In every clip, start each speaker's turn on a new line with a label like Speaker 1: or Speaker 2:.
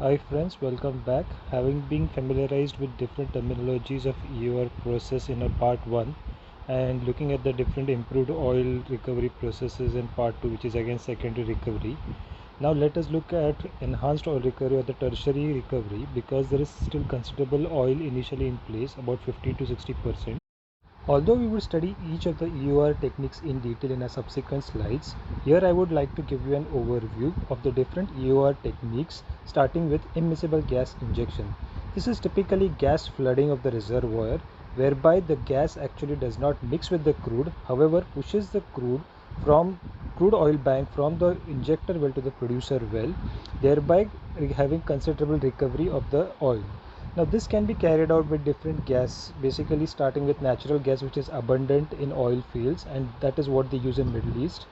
Speaker 1: Hi friends, welcome back. Having been familiarized with different terminologies of EOR process in our part 1 and looking at the different improved oil recovery processes in part 2, which is again secondary recovery. Now let us look at enhanced oil recovery or the tertiary recovery, because there is still considerable oil initially in place, about 50 to 60%. Although we will study each of the EOR techniques in detail in our subsequent slides, here I would like to give you an overview of the different EOR techniques, starting with immiscible gas injection. This is typically gas flooding of the reservoir, whereby the gas actually does not mix with the crude, however pushes the crude oil bank from the injector well to the producer well, thereby having considerable recovery of the oil. Now this can be carried out with different gas, basically starting with natural gas, which is abundant in oil fields, and that is what they use in Middle East.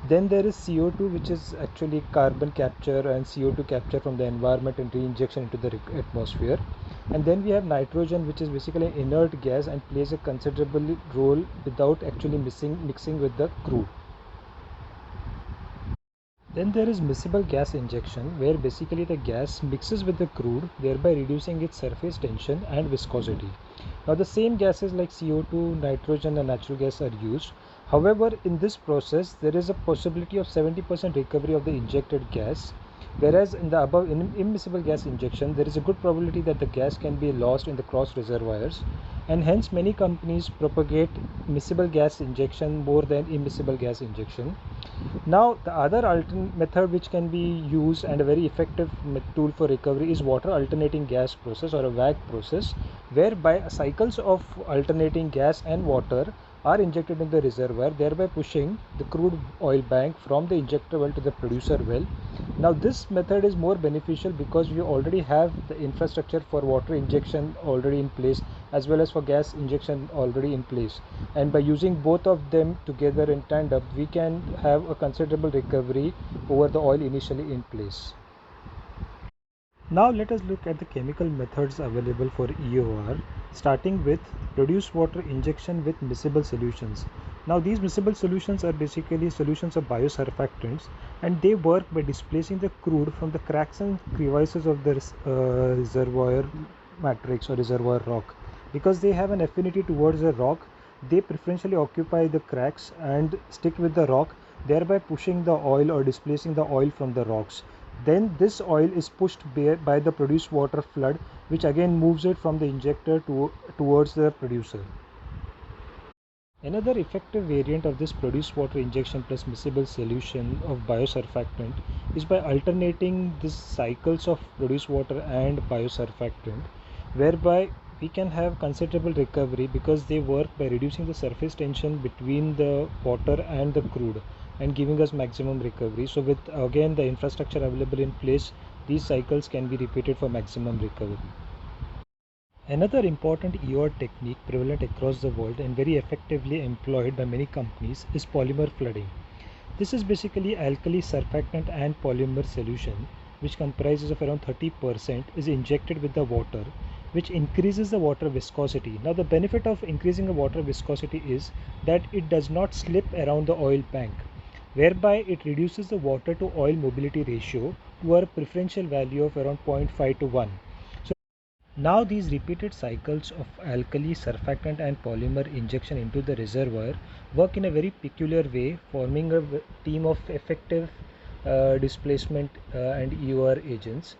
Speaker 1: Then there is CO2, which is actually carbon capture and CO2 capture from the environment and reinjection into the atmosphere. And then we have nitrogen, which is basically an inert gas and plays a considerable role without actually mixing with the crude. Then there is miscible gas injection, where basically the gas mixes with the crude, thereby reducing its surface tension and viscosity. Now the same gases like CO2, nitrogen and natural gas are used. However, in this process there is a possibility of 70% recovery of the injected gas, whereas in the above immiscible gas injection there is a good probability that the gas can be lost in the cross reservoirs, and hence many companies propagate miscible gas injection more than immiscible gas injection. Now the other alternate method which can be used and a very effective tool for recovery is water alternating gas process, or a WAG process, whereby cycles of alternating gas and water are injected in the reservoir, thereby pushing the crude oil bank from the injector well to the producer well. Now this method is more beneficial because we already have the infrastructure for water injection already in place, as well as for gas injection already in place, and by using both of them together in tandem we can have a considerable recovery over the oil initially in place. Now let us look at the chemical methods available for EOR, starting with produced water injection with miscible solutions. Now these miscible solutions are basically solutions of biosurfactants, and they work by displacing the crude from the cracks and crevices of the reservoir matrix or reservoir rock. Because they have an affinity towards the rock, they preferentially occupy the cracks and stick with the rock, thereby pushing the oil or displacing the oil from the rocks. Then this oil is pushed by the produced water flood, which again moves it from the injector towards the producer. Another effective variant of this produced water injection plus miscible solution of biosurfactant is by alternating these cycles of produced water and biosurfactant, whereby we can have considerable recovery because they work by reducing the surface tension between the water and the crude and giving us maximum recovery. So with again the infrastructure available in place, these cycles can be repeated for maximum recovery. Another important EOR technique prevalent across the world and very effectively employed by many companies is polymer flooding. This is basically alkali surfactant and polymer solution, which comprises of around 30%, is injected with the water, which increases the water viscosity. Now the benefit of increasing the water viscosity is that it does not slip around the oil bank, whereby it reduces the water to oil mobility ratio to a preferential value of around 0.5 to 1. Now these repeated cycles of alkali, surfactant and polymer injection into the reservoir work in a very peculiar way, forming a team of effective displacement and EOR agents.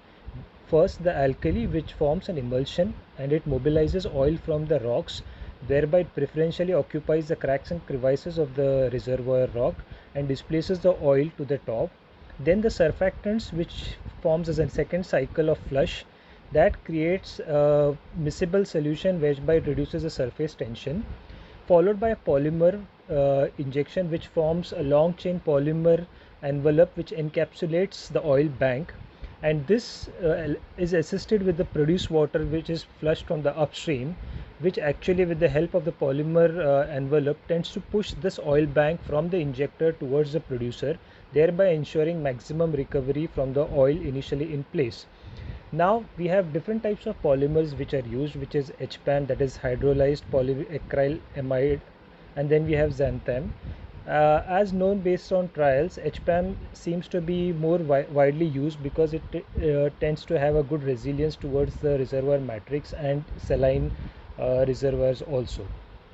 Speaker 1: First, the alkali, which forms an emulsion and it mobilizes oil from the rocks, thereby it preferentially occupies the cracks and crevices of the reservoir rock and displaces the oil to the top. Then the surfactants, which forms as a second cycle of flush, that creates a miscible solution whereby it reduces the surface tension, followed by a polymer injection, which forms a long chain polymer envelope which encapsulates the oil bank, and this is assisted with the produced water which is flushed from the upstream, which actually with the help of the polymer envelope tends to push this oil bank from the injector towards the producer, thereby ensuring maximum recovery from the oil initially in place. Now we have different types of polymers which are used, which is HPAM, that is hydrolyzed polyacrylamide, and then we have xanthan. As known based on trials, HPAM seems to be more widely used because it tends to have a good resilience towards the reservoir matrix and saline reservoirs also.